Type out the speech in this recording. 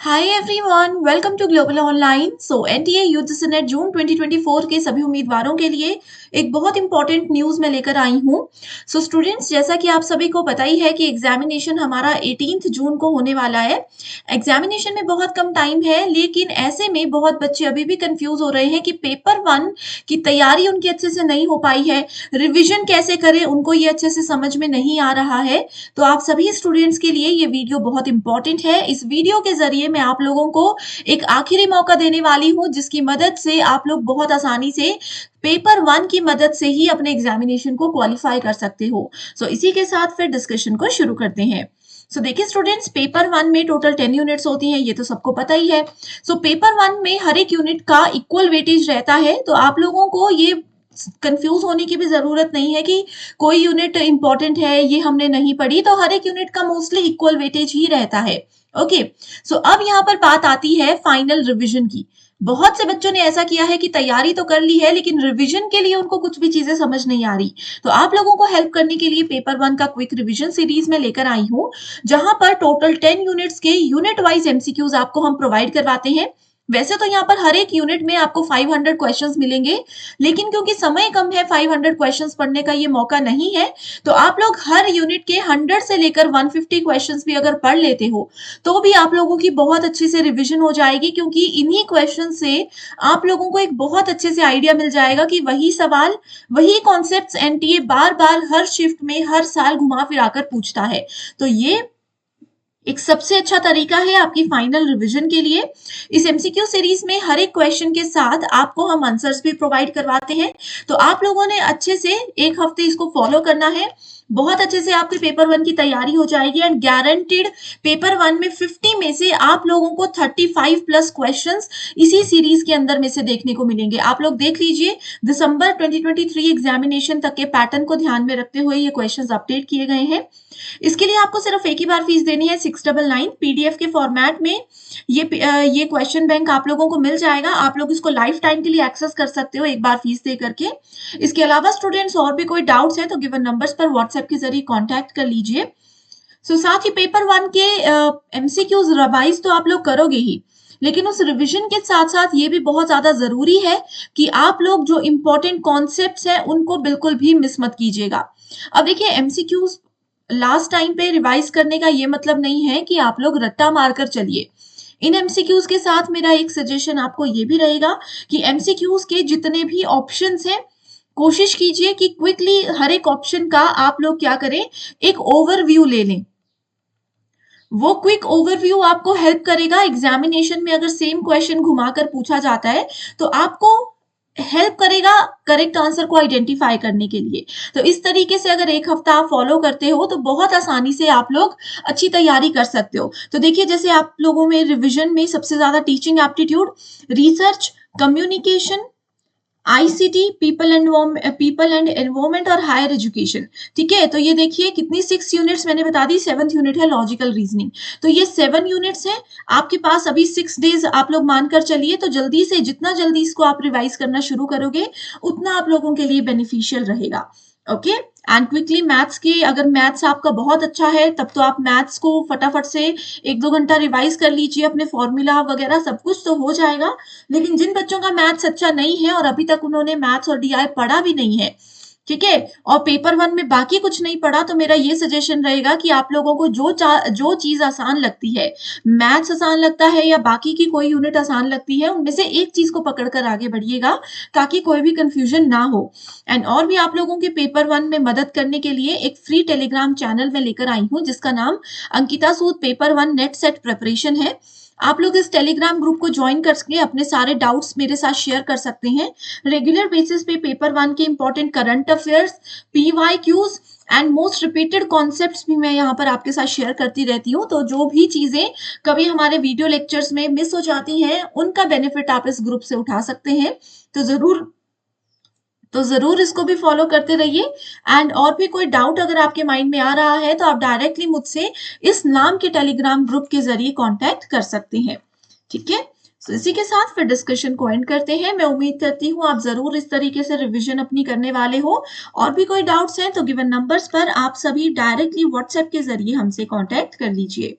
Hi everyone, welcome to Global Online. NTA UG C NET June 2024 के सभी उम्मीदवारों के लिए एक बहुत इंपॉर्टेंट न्यूज़ मैं लेकर आई हूँ। स्टूडेंट्स, जैसा कि आप सभी को पता ही है कि एग्जामिनेशन हमारा 18 जून को होने वाला है। एग्जामिनेशन में बहुत कम टाइम है, लेकिन ऐसे में बहुत बच्चे अभी भी कंफ्यूज हो रहे हैं कि पेपर 1 की तैयारी उनकी अच्छे से नहीं हो पाई है। रिविजन कैसे करें, उनको ये अच्छे से समझ में नहीं आ रहा है। तो आप सभी स्टूडेंट्स के लिए ये वीडियो बहुत इंपॉर्टेंट है। इस वीडियो के जरिए मैं आप लोगों को एक आखिरी मौका देने वाली हूँ, जिसकी मदद से आप लोग बहुत आसानी से पेपर 1 की मदद से ही अपने एग्जामिनेशन को क्वालिफाई कर सकते हो। इसी के साथ फिर डिस्कशन को शुरू करते हैं। देखिए स्टूडेंट्स, पेपर 1 में टोटल 10 यूनिट्स होती हैं, ये तो सबको पता ही है। पेपर 1 में हर एक यूनिट का इक्वल वेटेज रहता है। तो आप लोगों को ये कंफ्यूज होने की भी जरूरत नहीं है कि कोई यूनिट इंपॉर्टेंट है, ये हमने नहीं पढ़ी। तो हर एक यूनिट का मोस्टली इक्वल वेटेज ही रहता है। ओके, अब यहाँ पर बात आती है फाइनल रिवीजन की। बहुत से बच्चों ने ऐसा किया है कि तैयारी तो कर ली है, लेकिन रिवीजन के लिए उनको कुछ भी चीजें समझ नहीं आ रही। तो आप लोगों को हेल्प करने के लिए पेपर 1 का क्विक रिवीजन सीरीज में लेकर आई हूँ, जहां पर टोटल 10 यूनिट्स के यूनिट वाइज एमसीक्यूज आपको हम प्रोवाइड करवाते हैं। वैसे तो यहाँ पर हर एक यूनिट में आपको 500 क्वेश्चंस मिलेंगे, लेकिन क्योंकि समय कम है, 500 क्वेश्चंस पढ़ने का ये मौका नहीं है। तो आप लोग हर यूनिट के 100 से लेकर 150 क्वेश्चंस भी अगर पढ़ लेते हो, तो भी आप लोगों की बहुत अच्छे से रिवीजन हो जाएगी, क्योंकि इन्हीं क्वेश्चन से आप लोगों को एक बहुत अच्छे से आइडिया मिल जाएगा कि वही सवाल, वही कॉन्सेप्ट्स एनटीए बार बार हर शिफ्ट में हर साल घुमा फिरा कर पूछता है। तो ये एक सबसे अच्छा तरीका है आपकी फाइनल रिवीजन के लिए। इस एमसीक्यू सीरीज में हर एक क्वेश्चन के साथ आपको हम आंसर्स भी प्रोवाइड करवाते हैं। तो आप लोगों ने अच्छे से एक हफ्ते इसको फॉलो करना है। बहुत अच्छे से आपके पेपर 1 की तैयारी हो जाएगी, एंड गारंटीड पेपर 1 में 50 में से आप लोगों को 35 प्लस क्वेश्चंस इसी सीरीज के अंदर में से देखने को मिलेंगे। आप लोग देख लीजिए, दिसंबर 2023 एग्जामिनेशन तक के पैटर्न को ध्यान में रखते हुए ये क्वेश्चंस अपडेट किए गए हैं। इसके लिए आपको सिर्फ एक ही बार फीस देनी है, 699 पीडीएफ के फॉर्मेट में। ये क्वेश्चन बैंक आप लोगों को मिल जाएगा। आप लोग इसको लाइफ टाइम के लिए एक्सेस कर सकते हो एक बार फीस दे करके। इसके अलावा स्टूडेंट्स, और भी कोई डाउट्स है तो गिवन नंबर्स पर व्हाट्सएप के जरिए कांटेक्ट कर लीजिए। साथ ही पेपर 1 के एमसीक्यूज रिवाइज तो आप लोग करोगे ही, लेकिन उस रिवीजन के साथ साथ ये भी बहुत ज्यादा जरूरी है कि आप लोग जो इंपॉर्टेंट कॉन्सेप्ट्स हैं उनको बिल्कुल भी मिस मत कीजिएगा। अब देखिए, एमसीक्यूज लास्ट टाइम पे रिवाइज करने का ये मतलब नहीं है कि आप लोग रट्टा मारकर चलिए। इन एमसीक्यूज के साथ मेरा एक सजेशन आपको ये भी रहेगा कि एमसीक्यूज के जितने भी ऑप्शंस हैं, कोशिश कीजिए कि क्विकली हर एक ऑप्शन का आप लोग क्या करें, एक ओवरव्यू ले लें। वो क्विक ओवरव्यू आपको हेल्प करेगा। एग्जामिनेशन में अगर सेम क्वेश्चन घुमाकर पूछा जाता है तो आपको हेल्प करेगा करेक्ट आंसर को आइडेंटिफाई करने के लिए। तो इस तरीके से अगर एक हफ्ता आप फॉलो करते हो तो बहुत आसानी से आप लोग अच्छी तैयारी कर सकते हो। तो देखिए, जैसे आप लोगों में रिवीजन में सबसे ज्यादा teaching aptitude, research, communication, ICT, people and environment और हायर एजुकेशन। ठीक है, तो ये देखिए कितनी 6 यूनिट्स मैंने बता दी। 7th यूनिट है लॉजिकल रीजनिंग। तो ये 7 यूनिट्स हैं आपके पास। अभी 6 डेज आप लोग मानकर चलिए। तो जल्दी से, जितना जल्दी इसको आप रिवाइज करना शुरू करोगे, उतना आप लोगों के लिए बेनिफिशियल रहेगा। ओके, एंड क्विकली मैथ्स के, अगर मैथ्स आपका बहुत अच्छा है तब तो आप मैथ्स को फटाफट से 1-2 घंटा रिवाइज कर लीजिए। अपने फॉर्मूला वगैरह सब कुछ तो हो जाएगा। लेकिन जिन बच्चों का मैथ्स अच्छा नहीं है और अभी तक उन्होंने मैथ्स और डीआई पढ़ा भी नहीं है, ठीक है, और पेपर 1 में बाकी कुछ नहीं पढ़ा, तो मेरा ये सजेशन रहेगा कि आप लोगों को जो चीज आसान लगती है, मैथ्स आसान लगता है या बाकी की कोई यूनिट आसान लगती है, उनमें से एक चीज को पकड़कर आगे बढ़िएगा, ताकि कोई भी कंफ्यूजन ना हो। एंड और भी आप लोगों के पेपर 1 में मदद करने के लिए एक फ्री टेलीग्राम चैनल में लेकर आई हूँ, जिसका नाम अंकिता सूद पेपर 1 नेट सेट प्रिपरेशन है। आप लोग इस टेलीग्राम ग्रुप को ज्वाइन करके अपने सारे डाउट्स मेरे साथ शेयर कर सकते हैं। रेगुलर बेसिस पे पेपर 1 के important current affairs, PYQs and most repeated concepts भी मैं यहाँ पर आपके साथ शेयर करती रहती हूँ। तो जो भी चीजें कभी हमारे वीडियो लेक्चर्स में मिस हो जाती हैं, उनका बेनिफिट आप इस ग्रुप से उठा सकते हैं। तो जरूर इसको भी फॉलो करते रहिए। एंड और भी कोई डाउट अगर आपके माइंड में आ रहा है तो आप डायरेक्टली मुझसे इस नाम के टेलीग्राम ग्रुप के जरिए कांटेक्ट कर सकते हैं। ठीक है, तो इसी के साथ फिर डिस्कशन को एंड करते हैं। मैं उम्मीद करती हूँ आप जरूर इस तरीके से रिवीजन अपनी करने वाले हो। और भी कोई डाउट्स हैं तो गिवन नंबर्स पर आप सभी डायरेक्टली व्हाट्सएप के जरिए हमसे कांटेक्ट कर लीजिए।